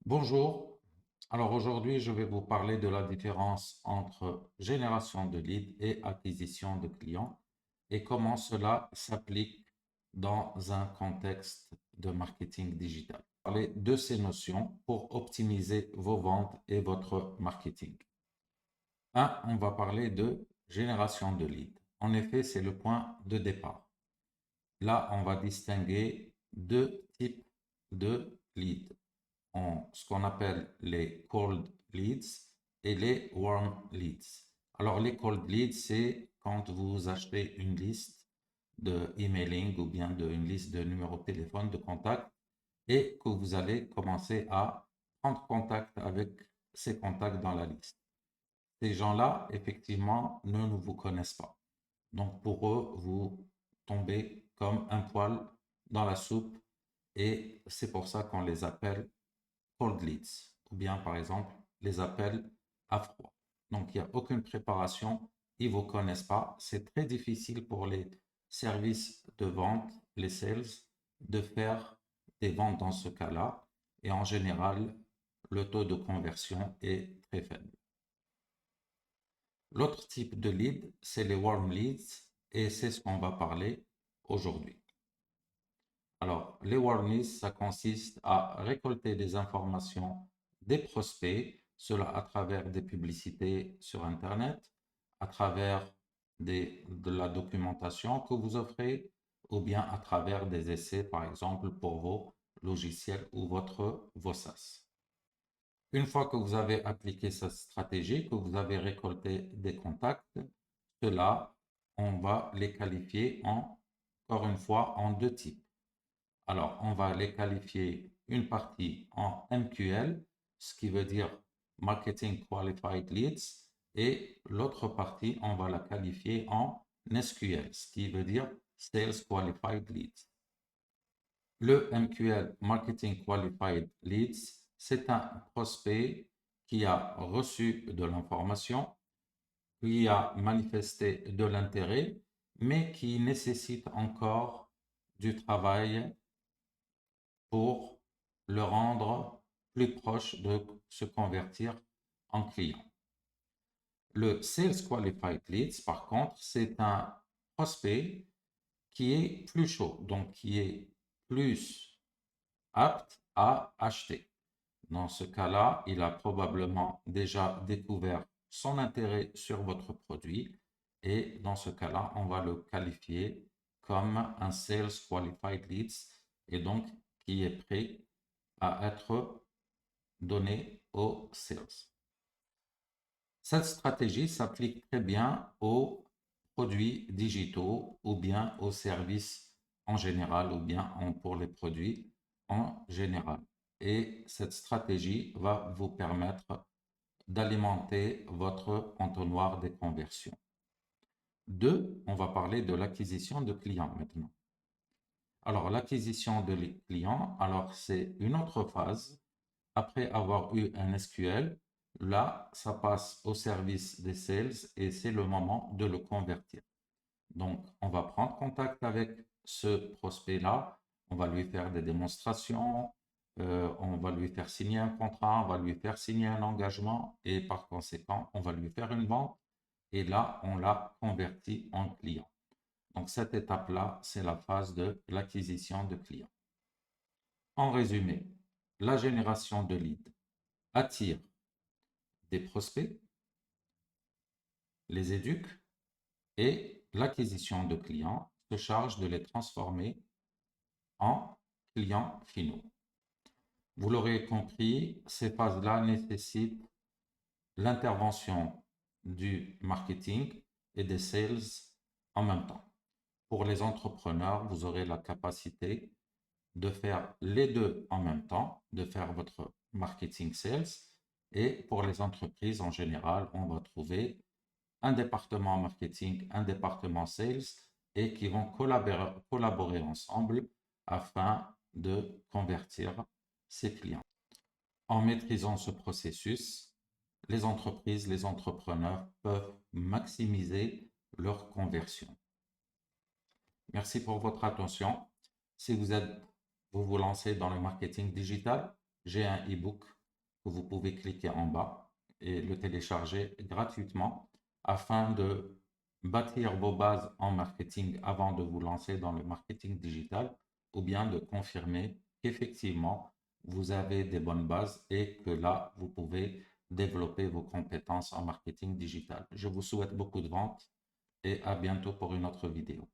Bonjour. Alors aujourd'hui, je vais vous parler de la différence entre génération de leads et acquisition de clients et comment cela s'applique dans un contexte de marketing digital. Parler de ces notions pour optimiser vos ventes et votre marketing. On va parler de génération de leads. En effet, c'est le point de départ. Là, on va distinguer deux types de leads ce qu'on appelle les cold leads et les warm leads. Alors, les cold leads, c'est quand vous achetez une liste de emailing ou bien une liste de numéros de téléphone, de contact, et que vous allez commencer à prendre contact avec ces contacts dans la liste. Ces gens-là, effectivement, ne vous connaissent pas. Donc, pour eux, vous tombez comme un poil dans la soupe et c'est pour ça qu'on les appelle cold leads, ou bien par exemple les appels à froid. Donc il n'y a aucune préparation, ils ne vous connaissent pas. C'est très difficile pour les services de vente, les sales, de faire des ventes dans ce cas-là. Et en général, le taux de conversion est très faible. L'autre type de lead, c'est les warm leads et c'est ce qu'on va parler aujourd'hui. Alors, les warm leads, ça consiste à récolter des informations des prospects, cela à travers des publicités sur Internet, à travers de la documentation que vous offrez, ou bien à travers des essais, par exemple, pour vos logiciels ou vos SaaS. Une fois que vous avez appliqué cette stratégie, que vous avez récolté des contacts, cela, on va les qualifier encore une fois, en deux types. Alors, on va les qualifier une partie en MQL, ce qui veut dire Marketing Qualified Leads, et l'autre partie, on va la qualifier en SQL, ce qui veut dire Sales Qualified Leads. Le MQL, Marketing Qualified Leads, c'est un prospect qui a reçu de l'information, qui a manifesté de l'intérêt, mais qui nécessite encore du travail pour le rendre plus proche de se convertir en client. Le Sales Qualified Leads, par contre, c'est un prospect qui est plus chaud, donc qui est plus apte à acheter. Dans ce cas-là, il a probablement déjà découvert son intérêt sur votre produit et dans ce cas-là, on va le qualifier comme un Sales Qualified Leads et donc qui est prêt à être donné aux sales. Cette stratégie s'applique très bien aux produits digitaux ou bien aux services en général ou bien pour les produits en général. Et cette stratégie va vous permettre d'alimenter votre entonnoir des conversions. Deux, on va parler de l'acquisition de clients maintenant. Alors, l'acquisition de clients, alors c'est une autre phase. Après avoir eu un SQL, là, ça passe au service des sales et c'est le moment de le convertir. Donc, on va prendre contact avec ce prospect-là, on va lui faire des démonstrations, on va lui faire signer un contrat, on va lui faire signer un engagement et par conséquent, on va lui faire une vente et là, on l'a converti en client. Donc, cette étape-là, c'est la phase de l'acquisition de clients. En résumé, la génération de leads attire des prospects, les éduque et l'acquisition de clients se charge de les transformer en clients finaux. Vous l'aurez compris, ces phases-là nécessitent l'intervention du marketing et des sales en même temps. Pour les entrepreneurs, vous aurez la capacité de faire les deux en même temps, de faire votre marketing sales. Et pour les entreprises en général, on va trouver un département marketing, un département sales et qui vont collaborer ensemble afin de convertir ces clients. En maîtrisant ce processus, les entreprises, les entrepreneurs peuvent maximiser leur conversion. Merci pour votre attention. Si vous vous lancez dans le marketing digital, j'ai un e-book que vous pouvez cliquer en bas et le télécharger gratuitement afin de bâtir vos bases en marketing avant de vous lancer dans le marketing digital ou bien de confirmer qu'effectivement vous avez des bonnes bases et que là vous pouvez développer vos compétences en marketing digital. Je vous souhaite beaucoup de ventes et à bientôt pour une autre vidéo.